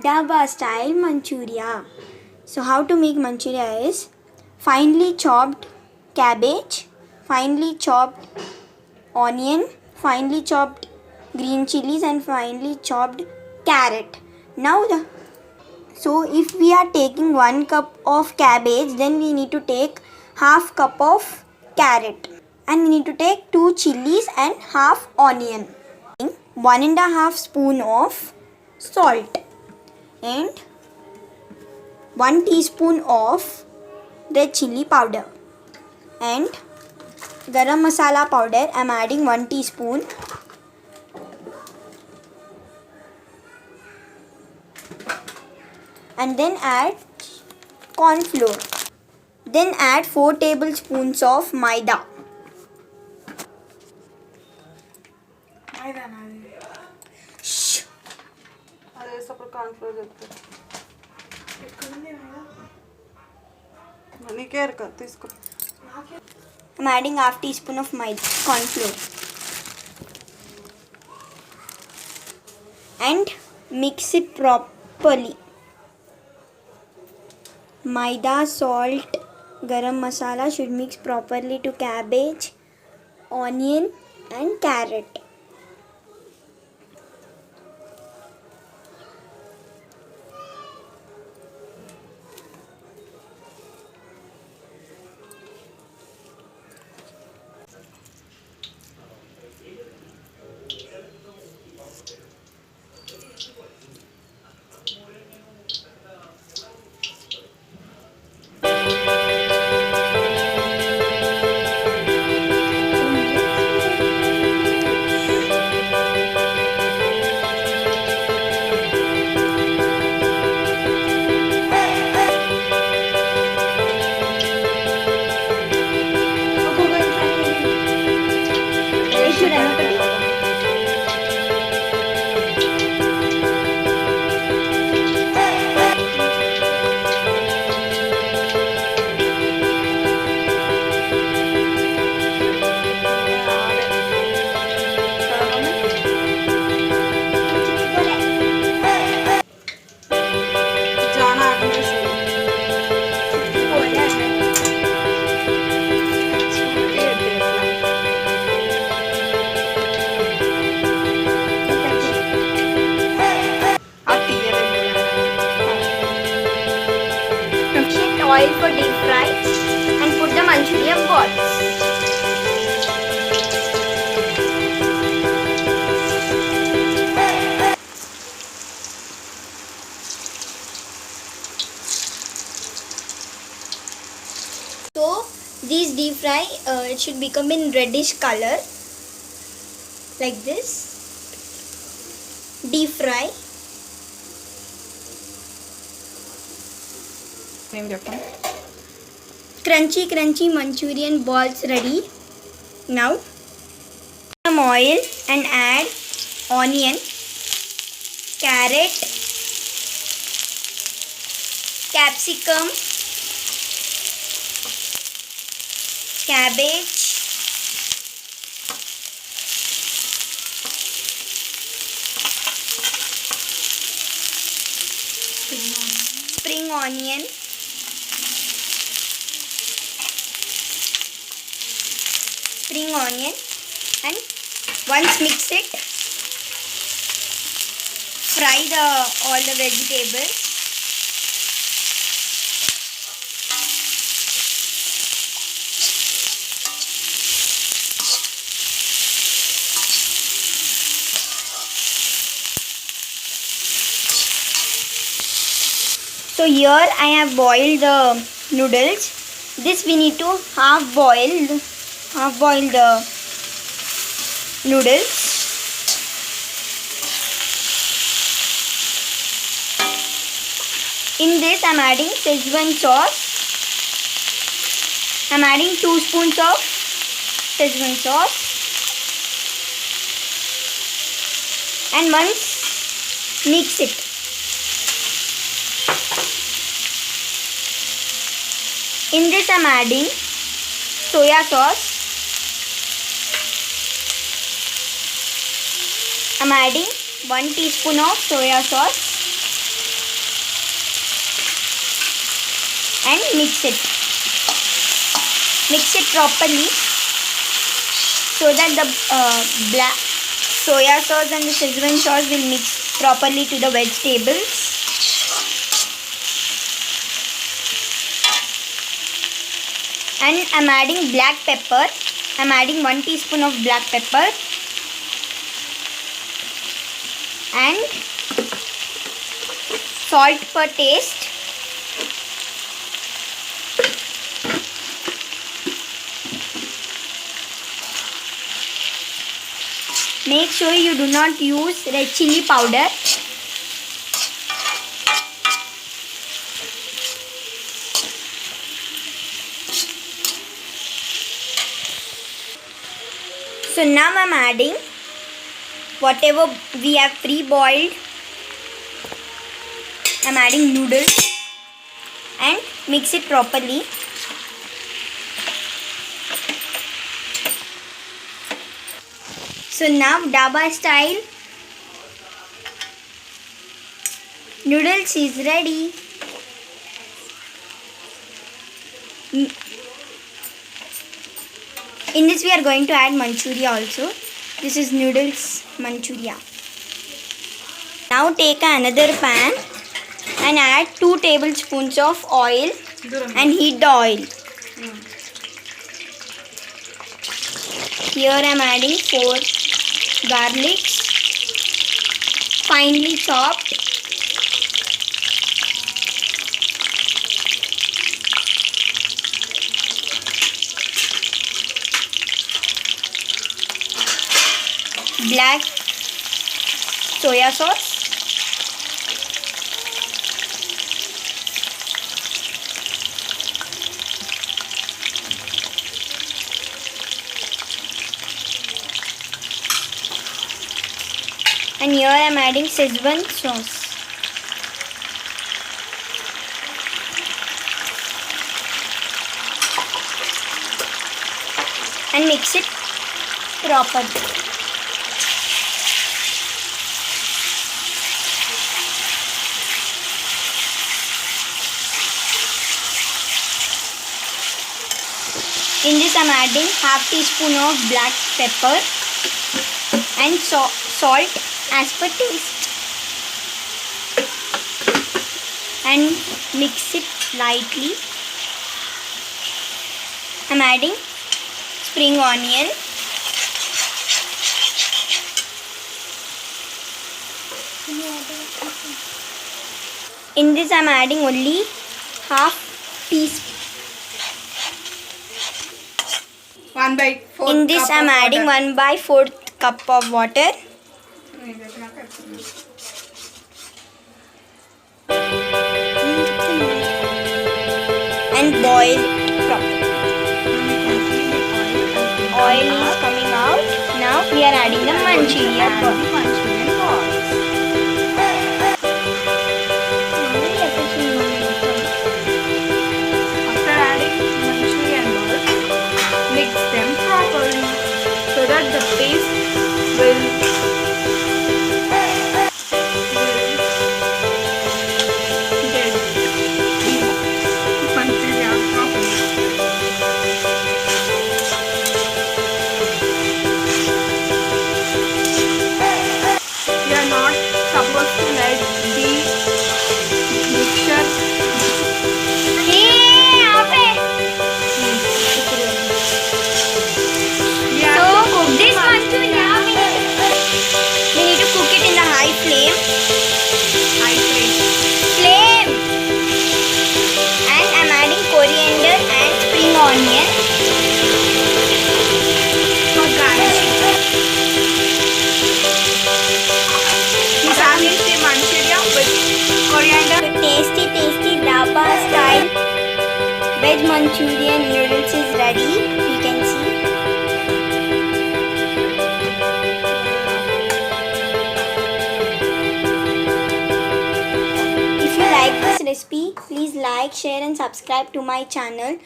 Dhaba style Manchuria. So how to make Manchuria is finely chopped cabbage, finely chopped onion, finely chopped green chilies and finely chopped carrot. So if we are taking 1 cup of cabbage, then we need to take half cup of carrot and we need to take 2 chilies and half onion. 1.5 spoon of salt and 1 teaspoon of red chili powder and garam masala powder. I am adding 1 teaspoon. And then add corn flour. Then add 4 tablespoons of maida. Shh. I'm adding half teaspoon of maida, corn flour. And mix it properly. Maida, salt, garam masala should mix properly to cabbage, onion and carrot. Oil for deep fry and put the Manchurian balls. So these deep fry it should become in reddish color like this. Deep fry. Crunchy Manchurian balls ready. Now some oil and add onion, carrot, capsicum, cabbage, spring onion, and once mix it, fry all the vegetables. So here I have boiled the noodles. This we need to half boil the noodles. In this I am adding Szechuan sauce. I am adding 2 spoons of Szechuan sauce. And once mix it. In this I am adding soya sauce. I am adding 1 teaspoon of soya sauce. and mix it. Mix it properly so that the black soya sauce and the Szechuan sauce will mix properly to the vegetables. And I'm adding black pepper. I'm adding 1 teaspoon of black pepper and salt per taste. Make sure you do not use red chili powder. So now I'm adding whatever we have pre-boiled. I'm adding noodles and mix it properly. So now Dhaba style noodles is ready. In this we are going to add manchuria also. This is noodles manchuria. Now take another pan and add 2 tablespoons of oil and heat the oil. Here I am adding 4 garlics, finely chopped. Black soya sauce. And here I am adding Szechuan sauce. And mix it properly. In this I am adding half teaspoon of black pepper and salt as per taste. And mix it lightly. I am adding spring onion. In this I am adding only half teaspoon. In this I am adding 1/4 cup of water. And boil properly. Oil is coming out. Now we are adding the Manchurian balls. After adding Manchurian balls, mix them properly so that the paste will get the Manchurian properly. We are not supposed to let the mixture This Manchurian we need to cook it in the high flame. And I'm adding coriander and spring onion for garnishing. We garnish the Manchurian with coriander. So tasty Dhaba style veg Manchurian noodles is ready. You can see. If you like this recipe, please like, share and subscribe to my channel.